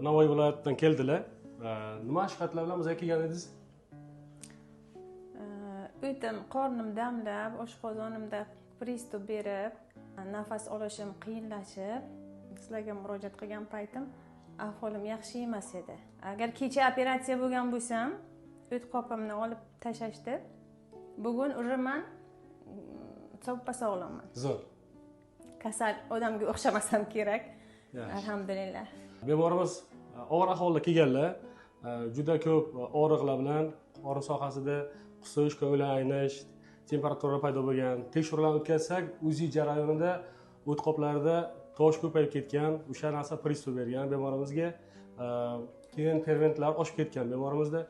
Navoiy viloyatidan keldilar. Nima shikayatlar bilan bizga kelgan edingiz? O'tim qornim damlab, oshqozonimda pриступ berib, nafas olishim qiyinlashib, sizlarga murojaat qilgan paytim ahvolim yaxshi emas edi. Agar kecha operatsiya bo'lgan bo'lsam, o't qopimni olib tashlashdi. Bugun uraman, soppa sog'lomman. Zo'r. Kasal odamga o'xshamasam kerak. Alhamdulillah. Bemorimiz og'ir ahvolda kelganlar. Juda ko'p og'riqlar bilan og'riq sohasida qusish, ko'ngil aynish, temperatura paydo bo'lgan. Tekshiruvlarni o'tkazsak, UZI jarayonida o't qoplarida tosh ko'payib ketgan, o'sha narsa pриступ bergan bemorimizga. Keyin fermentlar oshib ketgan bemorimizda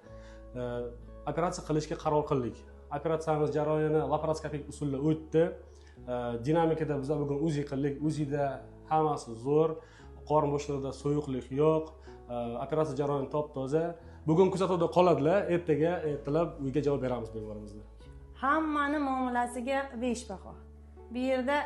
operatsiya qilishga qaror qildik. Operatsiyamiz jarayoni laparoskopik usulda o'tdi. Dinamikada biz bugun UZI qildik. UZIda hammasi zo'r, qorin bo'shlig'ida soyuqlik yo'q, operatsiya jarayoni top-toza. Bugun kuzatuvda qoladilar, ertalab uyga javob beramiz bemorimizni. Hammani muomalasiga 5 baho. Bu yerda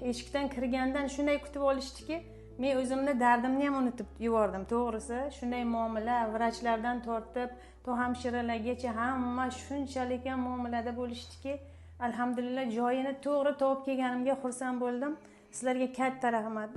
eshikdan kirgandan shunday kutib olishdiki, men o'zimni dardimni ham unutib yubordim, to'g'risi. Shunday muomala, vrachlardan tortib, to hamshiralargacha hamma shunchalik ham muomalada bo'lishdiki, alhamdulillah joyini to'g'ri topib kelganimga xursand bo'ldim. Sizlarga katta rahmat.